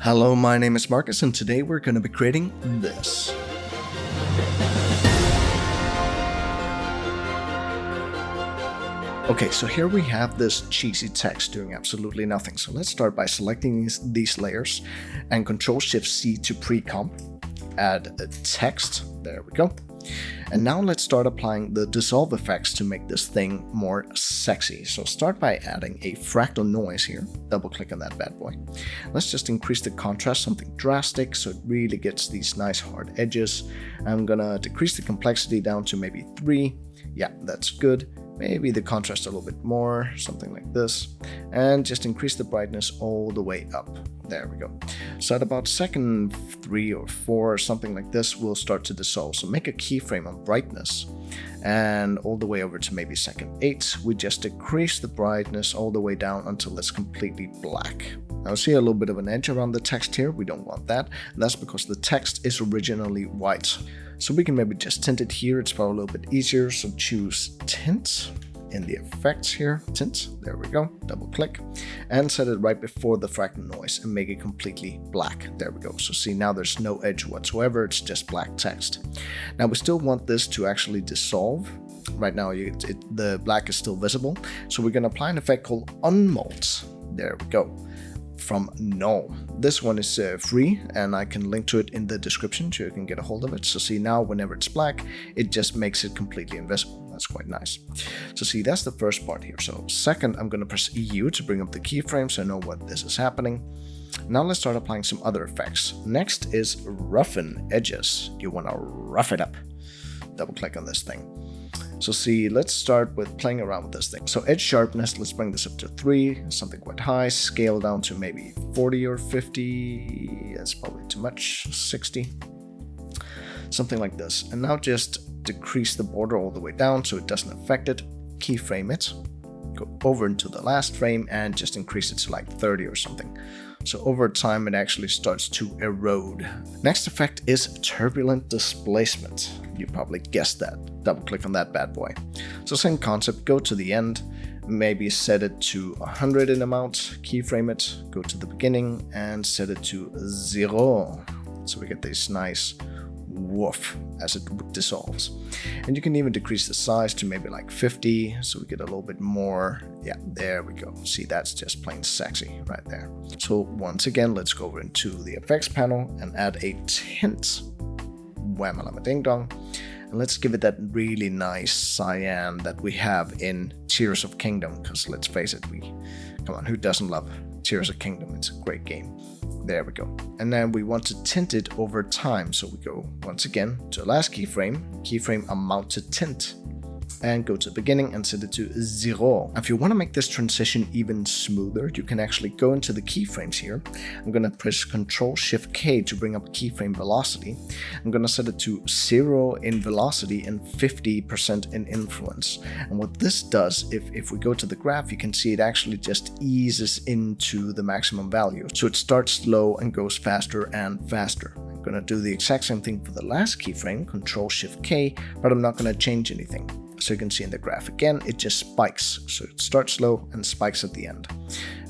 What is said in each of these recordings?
Hello, my name is Marcus, and today we're going to be creating this. Okay, so here we have this cheesy text doing absolutely nothing. So let's start by selecting these layers and Ctrl-Shift-C to pre-comp. Add a text, there we go. And now let's start applying the dissolve effects to make this thing more sexy. So start by adding a fractal noise here. Double click on that bad boy. Let's just increase the contrast, something drastic, so it really gets these nice hard edges. I'm gonna decrease the complexity down to maybe 3. Yeah, that's good. Maybe the contrast a little bit more, something like this. And just increase the brightness all the way up. There we go. So at about second 3 or 4, something like this, we'll start to dissolve. So make a keyframe on brightness. And all the way over to maybe second 8, we just decrease the brightness all the way down until it's completely black. Now see a little bit of an edge around the text here. We don't want that. And that's because the text is originally white. So we can maybe just tint it here. It's probably a little bit easier. So choose tint in the effects here. Tint, there we go. Double click and set it right before the fractal noise and make it completely black. There we go. So see, now there's no edge whatsoever. It's just black text. Now we still want this to actually dissolve. Right now the black is still visible. So we're going to apply an effect called unmult. There we go. From knoll. This one is free, and I can link to it in the description so you can get a hold of it. So see, now whenever it's black, it just makes it completely invisible. That's quite nice. So see, that's the first part here. So second, I'm going to press EU to bring up the keyframe so I know what this is happening. Now let's start applying some other effects. Next is roughen edges. You want to rough it up. Double click on this thing. So see, let's start with playing around with this thing. So edge sharpness, let's bring this up to 3, something quite high, scale down to maybe 40 or 50, that's probably too much, 60, something like this. And now just decrease the border all the way down so it doesn't affect it, keyframe it, go over into the last frame and just increase it to like 30 or something. So over time it actually starts to erode. Next effect is turbulent displacement. You probably guessed that. Double click on that bad boy. So same concept, go to the end, maybe set it to 100 in amount, keyframe it, go to the beginning and set it to 0. So we get this nice woof as it dissolves. And you can even decrease the size to maybe like 50, so we get a little bit more. Yeah, there we go. See, that's just plain sexy right there. So once again, let's go over into the effects panel and add a tint. Whammalama ding dong. And let's give it that really nice cyan that we have in Tears of Kingdom, because let's face it, come on, who doesn't love Tears of Kingdom? It's a great game. There we go. And then we want to tint it over time. So we go once again to the last keyframe amount to tint, and go to the beginning and set it to 0. If you want to make this transition even smoother, you can actually go into the keyframes here. I'm going to press Ctrl-Shift-K to bring up keyframe velocity. I'm going to set it to 0 in velocity and 50% in influence. And what this does, if we go to the graph, you can see it actually just eases into the maximum value. So it starts slow and goes faster and faster. I'm going to do the exact same thing for the last keyframe, Ctrl-Shift-K, but I'm not going to change anything. So you can see in the graph again, it just spikes. So it starts slow and spikes at the end.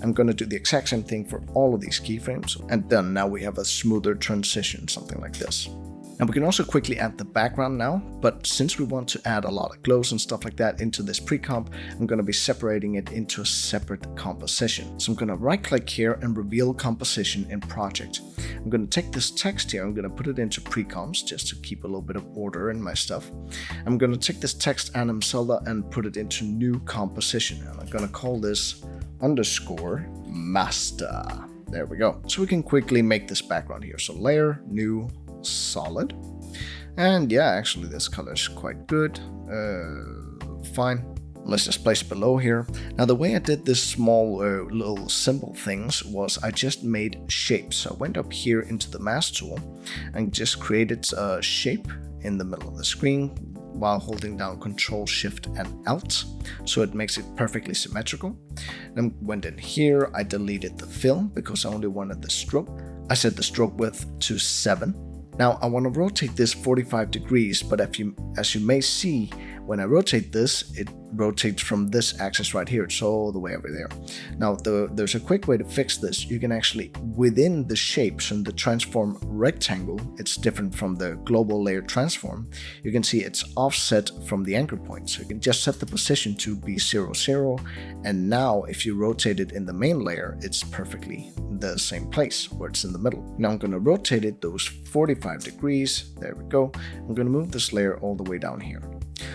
I'm going to do the exact same thing for all of these keyframes. And then now we have a smoother transition, something like this. And we can also quickly add the background now, but since we want to add a lot of glows and stuff like that into this pre-comp, I'm going to be separating it into a separate composition. So I'm going to right click here and reveal composition in project. I'm going to take this text here, I'm going to put it into pre-comps just to keep a little bit of order in my stuff. I'm going to take this text anim Zelda and put it into new composition. And I'm going to call this _master. There we go. So we can quickly make this background here. So layer, new, solid. And yeah, actually this color is quite good. Fine. Let's just place it below here. Now the way I did this small little symbol things was I just made shapes. So I went up here into the mask tool and just created a shape in the middle of the screen while holding down Ctrl, Shift, and Alt, so it makes it perfectly symmetrical. Then went in here, I deleted the fill because I only wanted the stroke. I set the stroke width to 7. Now I want to rotate this 45 degrees, but as you may see, when I rotate this, it rotates from this axis right here. It's all the way over there. Now, there's a quick way to fix this. You can actually, within the shapes and the transform rectangle, it's different from the global layer transform. You can see it's offset from the anchor point. So you can just set the position to be 0, 0. And now if you rotate it in the main layer, it's perfectly the same place where it's in the middle. Now I'm going to rotate it those 45 degrees. There we go. I'm going to move this layer all the way down here.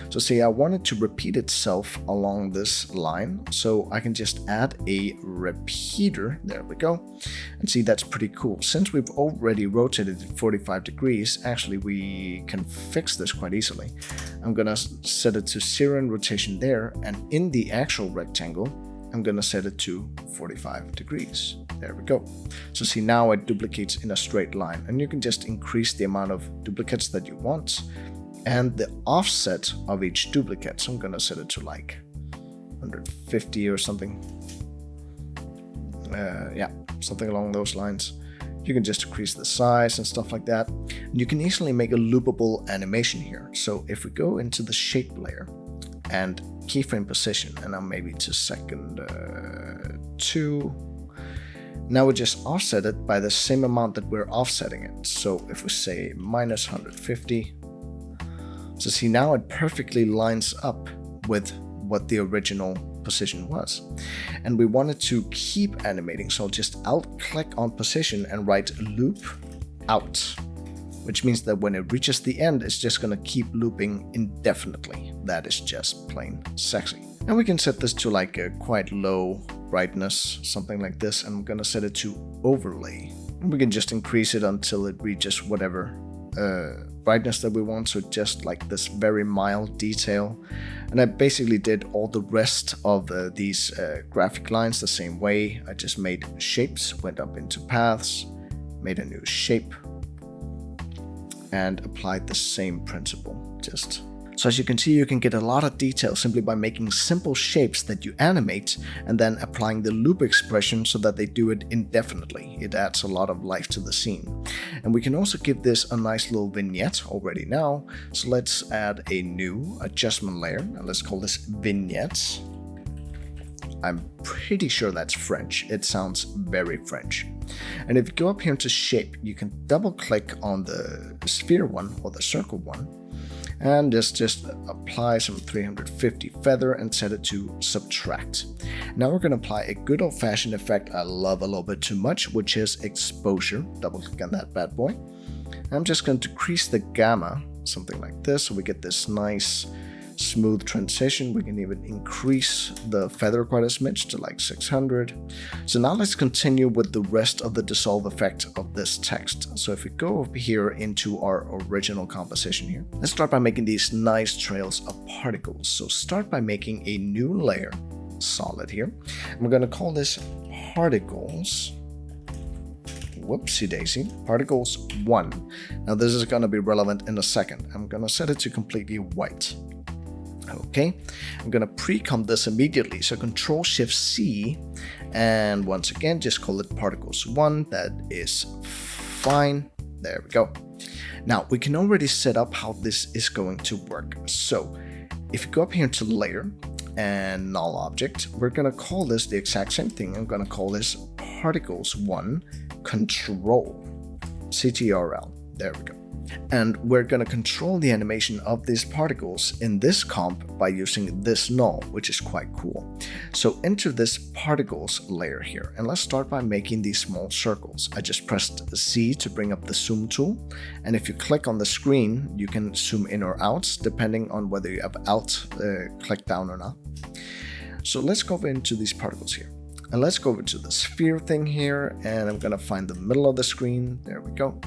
So see, I want it to repeat itself along this line, so I can just add a repeater. There we go. And see, that's pretty cool. Since we've already rotated it 45 degrees, actually we can fix this quite easily. I'm gonna set it to 0 in rotation there, and in the actual rectangle, I'm gonna set it to 45 degrees. There we go. So see, now it duplicates in a straight line, and you can just increase the amount of duplicates that you want and the offset of each duplicate. So I'm gonna set it to like 150 or something. Yeah, something along those lines. You can just increase the size and stuff like that. And you can easily make a loopable animation here. So if we go into the shape layer and keyframe position, and I'm maybe to second 2. Now we just offset it by the same amount that we're offsetting it. So if we say minus 150, so see, now it perfectly lines up with what the original position was. And we wanted to keep animating, so I'll just alt-click on position and write loop out, which means that when it reaches the end, it's just going to keep looping indefinitely. That is just plain sexy. And we can set this to like a quite low brightness, something like this, and I'm going to set it to overlay. And we can just increase it until it reaches whatever brightness that we want, so just like this very mild detail. And I basically did all the rest of these graphic lines the same way. I just made shapes, went up into paths, made a new shape, and applied the same principle. So as you can see, you can get a lot of detail simply by making simple shapes that you animate and then applying the loop expression so that they do it indefinitely. It adds a lot of life to the scene. And we can also give this a nice little vignette already now. So let's add a new adjustment layer, and let's call this vignettes. I'm pretty sure that's French. It sounds very French. And if you go up here into shape, you can double click on the sphere one or the circle one, and just apply some 350 feather and set it to subtract. Now we're going to apply a good old-fashioned effect I love a little bit too much, which is exposure. Double click on that bad boy. I'm just going to decrease the gamma, something like this, so we get this nice smooth transition. We can even increase the feather quite a smidge to like 600. So now let's continue with the rest of the dissolve effect of this text. So if we go over here into our original composition here, let's start by making these nice trails of particles. So start by making a new layer, solid here. And we're going to call this particles. Whoopsie daisy, particles 1. Now this is going to be relevant in a second. I'm going to set it to completely white. Okay, I'm going to pre-comp this immediately, so Control-Shift-C, and once again, just call it Particles 1, that is fine, there we go. Now, we can already set up how this is going to work. So, if you go up here to Layer, and Null Object, we're going to call this the exact same thing. I'm going to call this Particles 1 Control, CTRL, there we go. And we're going to control the animation of these particles in this comp by using this null, which is quite cool. So enter this particles layer here, and let's start by making these small circles. I just pressed C to bring up the zoom tool, and if you click on the screen, you can zoom in or out depending on whether you have alt click down or not. So let's go into these particles here. And let's go over to the sphere thing here, and I'm gonna find the middle of the screen. There we go.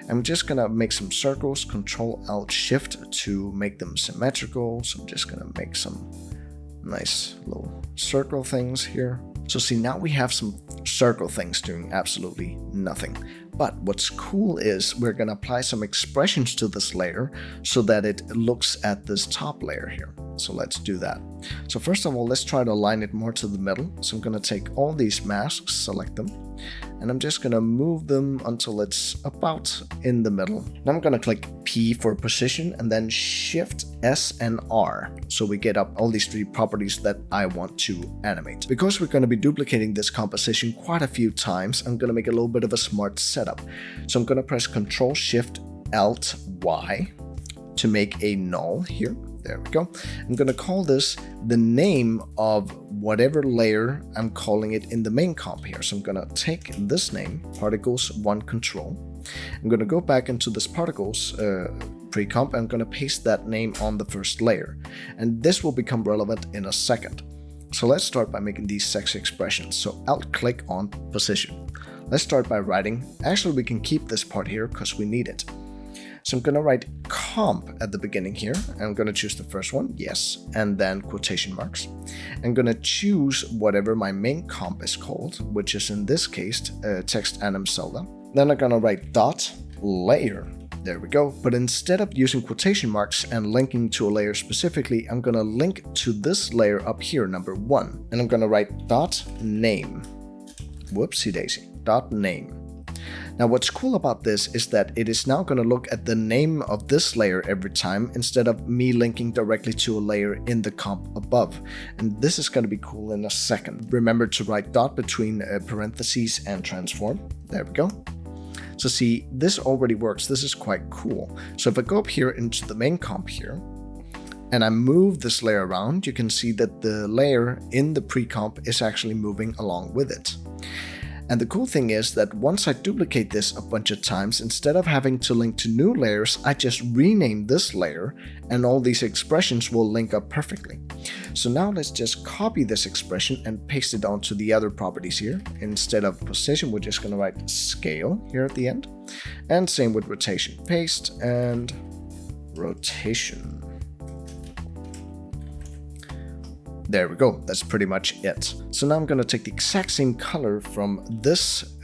I'm just gonna make some circles, Control-Alt-Shift to make them symmetrical. So I'm just gonna make some nice little circle things here. So see, now we have some circle things doing absolutely nothing. But what's cool is we're going to apply some expressions to this layer so that it looks at this top layer here. So let's do that. So first of all, let's try to align it more to the middle. So I'm going to take all these masks, select them, and I'm just going to move them until it's about in the middle. Now I'm going to click P for position and then Shift S and R. So we get up all these three properties that I want to animate. Because we're going to be duplicating this composition quite a few times, I'm going to make a little bit of a smart setup. So I'm going to press Ctrl Shift Alt Y to make a knoll here. There we go. I'm going to call this the name of whatever layer I'm calling it in the main comp here. So I'm going to take this name, particles 1 control. I'm going to go back into this particles pre-comp. I'm going to paste that name on the first layer. And this will become relevant in a second. So let's start by making these sexy expressions. So Alt click on position. Let's start by writing. Actually, we can keep this part here because we need it. So I'm going to write comp at the beginning here. I'm going to choose the first one, yes, and then quotation marks. I'm going to choose whatever my main comp is called, which is in this case text anim Zelda. Then I'm going to write dot layer. There we go. But instead of using quotation marks and linking to a layer specifically, I'm going to link to this layer up here, number 1. And I'm going to write dot name. Whoopsie daisy. Dot name. Now what's cool about this is that it is now going to look at the name of this layer every time instead of me linking directly to a layer in the comp above. And this is going to be cool in a second. Remember to write dot between parentheses and transform. There we go. So see, this already works. This is quite cool. So if I go up here into the main comp here, and I move this layer around, you can see that the layer in the pre-comp is actually moving along with it. And the cool thing is that once I duplicate this a bunch of times, instead of having to link to new layers, I just rename this layer and all these expressions will link up perfectly. So now let's just copy this expression and paste it onto the other properties here. Instead of position, we're just going to write scale here at the end. And same with rotation. Paste and rotation. There we go, that's pretty much it. So now I'm going to take the exact same color from this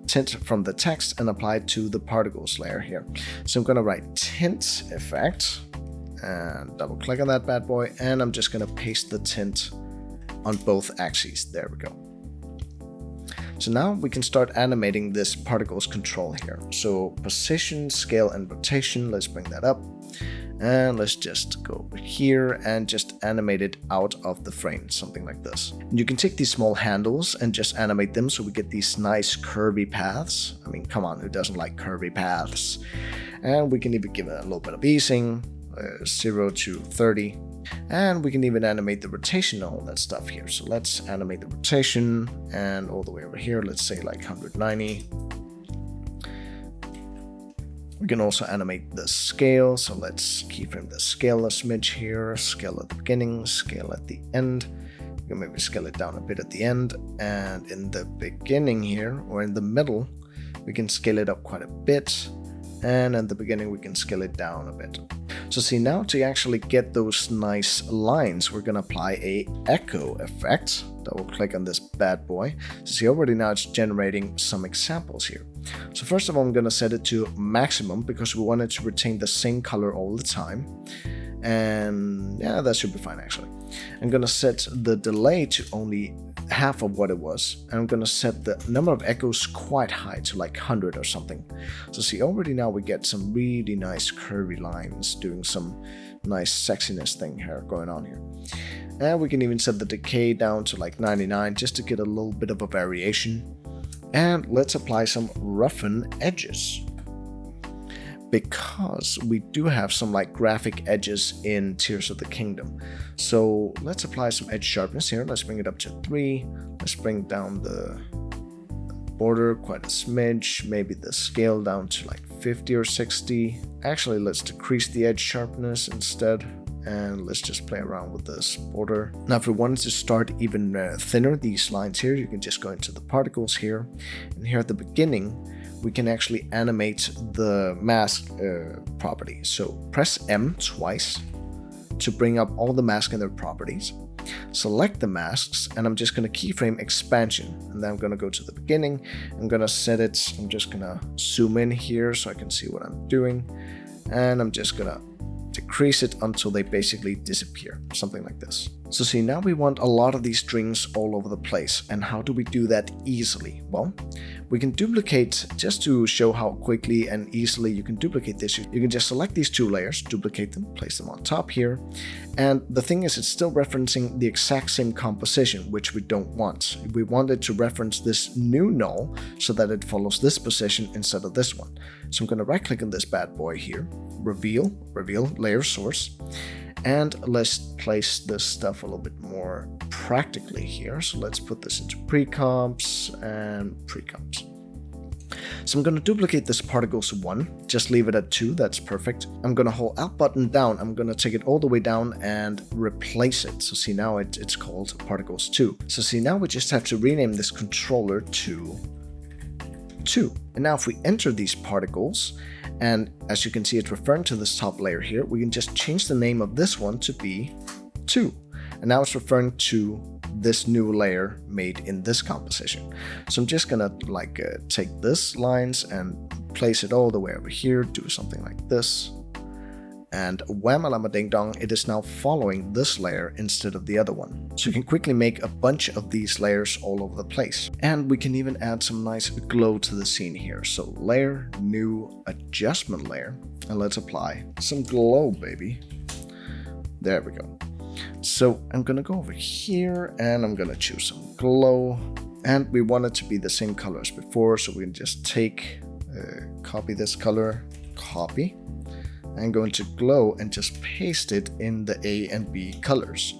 tint from the text and apply it to the particles layer here. So I'm going to write tint effect and double click on that bad boy, and I'm just going to paste the tint on both axes. There we go. So now we can start animating this particles control here. So position, scale, and rotation, let's bring that up. And let's just go over here and just animate it out of the frame, something like this. And you can take these small handles and just animate them so we get these nice curvy paths. I mean, come on, who doesn't like curvy paths? And we can even give it a little bit of easing, 0 to 30. And we can even animate the rotation and all that stuff here. So let's animate the rotation and all the way over here, let's say like 190. We can also animate the scale, so let's keyframe the scale a smidge here, scale at the beginning, scale at the end. We can maybe scale it down a bit at the end, and in the beginning here, or in the middle, we can scale it up quite a bit, and at the beginning we can scale it down a bit. So see, now to actually get those nice lines, we're going to apply a echo effect. Double click on this bad boy. So see, already now it's generating some examples here. So first of all, I'm going to set it to maximum because we want it to retain the same color all the time. And yeah, that should be fine actually. I'm going to set the delay to only half of what it was. And I'm going to set the number of echoes quite high to like 100 or something. So see, already now we get some really nice curvy lines doing some nice sexiness thing here going on here. And we can even set the decay down to like 99 just to get a little bit of a variation. And let's apply some roughen edges, because we do have some like graphic edges in Tears of the Kingdom. So let's apply some edge sharpness here. Let's bring it up to 3. Let's bring down the border quite a smidge, maybe the scale down to like 50 or 60. Actually, let's decrease the edge sharpness instead. And let's just play around with this border. Now, if we wanted to start even thinner, these lines here, you can just go into the particles here. And here at the beginning, we can actually animate the mask property. So press M twice to bring up all the mask and their properties. select the masks, and I'm just going to keyframe expansion. And then I'm going to go to the beginning. I'm going to set it. I'm just going to zoom in here so I can see what I'm doing. And I'm just going to decrease it until they basically disappear, something like this. So see, now we want a lot of these strings all over the place. And how do we do that easily? Well, we can duplicate, just to show how quickly and easily you can duplicate this. You can just select these two layers, duplicate them, place them on top here. And the thing is, it's still referencing the exact same composition, which we don't want. We want it to reference this new knoll so that it follows this position instead of this one. So I'm going to right click on this bad boy here, reveal layer source. And let's place this stuff a little bit more practically here. So let's put this into pre-comps and pre-comps. So I'm going to duplicate this particles 1, just leave it at 2, that's perfect. I'm going to hold Alt button down, I'm going to take it all the way down and replace it. So see, now it's called particles 2. So see, now we just have to rename this controller to 2. And now if we enter these particles, and as you can see, it's referring to this top layer here, we can just change the name of this one to be 2. And now it's referring to this new layer made in this composition. So I'm just gonna take this lines and place it all the way over here, do something like this. And wham-a-lama ding-dong, it is now following this layer instead of the other one. So you can quickly make a bunch of these layers all over the place. And we can even add some nice glow to the scene here. So layer, new, adjustment layer, and let's apply some glow, baby. There we go. So I'm gonna go over here and I'm gonna choose some glow. And we want it to be the same color as before, so we can just copy this color, copy. And go into glow and just paste it in the A and B colors.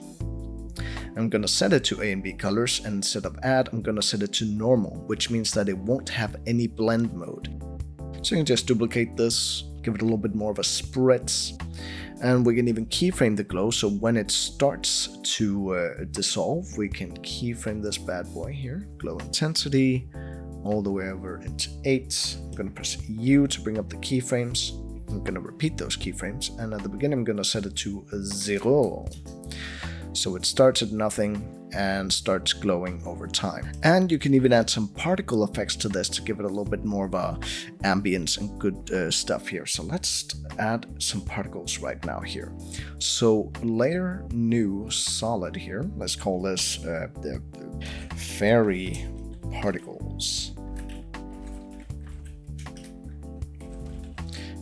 I'm going to set it to A and B colors, and instead of add, I'm going to set it to normal, which means that it won't have any blend mode. So you can just duplicate this, give it a little bit more of a spritz, and we can even keyframe the glow, so when it starts to dissolve, we can keyframe this bad boy here, glow intensity, all the way over into 8. I'm going to press U to bring up the keyframes. I'm going to repeat those keyframes, and at the beginning I'm going to set it to 0. So it starts at nothing and starts glowing over time. And you can even add some particle effects to this to give it a little bit more of a ambience and good stuff here. So let's add some particles right now here. So layer, new, solid here. Let's call this the fairy particles.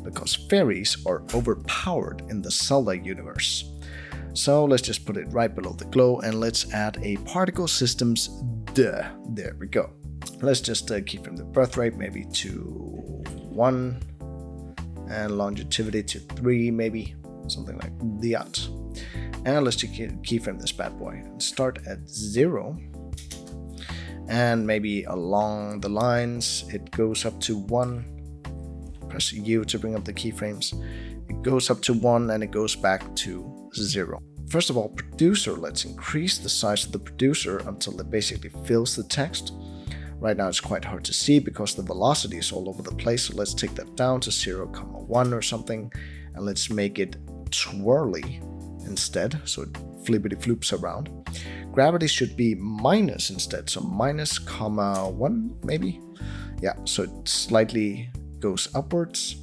Because fairies are overpowered in the Zelda universe. So let's just put it right below the glow, and let's add a particle systems there we go. Let's just keyframe the birth rate maybe to 1 and longevity to 3, maybe something like that. And let's just keyframe this bad boy and start at 0, and maybe along the lines it goes up to 1. Press U to bring up the keyframes. It goes up to 1 and it goes back to 0. First of all, producer, let's increase the size of the producer until it basically fills the text. Right now it's quite hard to see because the velocity is all over the place, so let's take that down to 0,1 or something, and let's make it twirly instead, so it flippity floops around. Gravity should be minus instead, so minus, 1 maybe? Yeah, so it slightly goes upwards.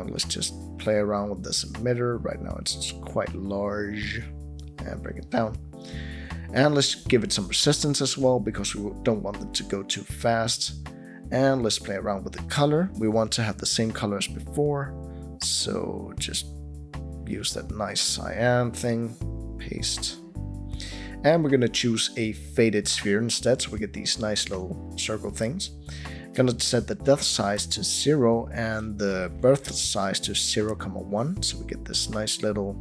Let's just play around with this emitter. Right now it's quite large, and bring it down. And let's give it some resistance as well, because we don't want it to go too fast. And let's play around with the color. We want to have the same color as before, so just use that nice cyan thing, paste. And we're gonna choose a faded sphere instead, so we get these nice little circle things. Gonna set the depth size to 0 and the birth size to 0,1, so we get this nice little,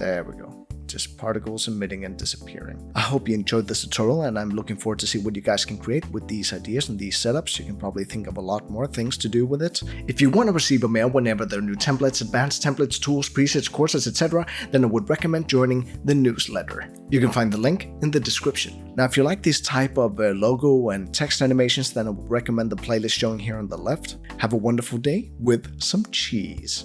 there we go, just particles emitting and disappearing. I hope you enjoyed this tutorial, and I'm looking forward to see what you guys can create with these ideas and these setups. You can probably think of a lot more things to do with it. If you want to receive a mail whenever there are new templates, advanced templates, tools, presets, courses, etc., then I would recommend joining the newsletter. You can find the link in the description. Now, if you like this type of logo and text animations, then I would recommend the playlist showing here on the left. Have a wonderful day with some cheese.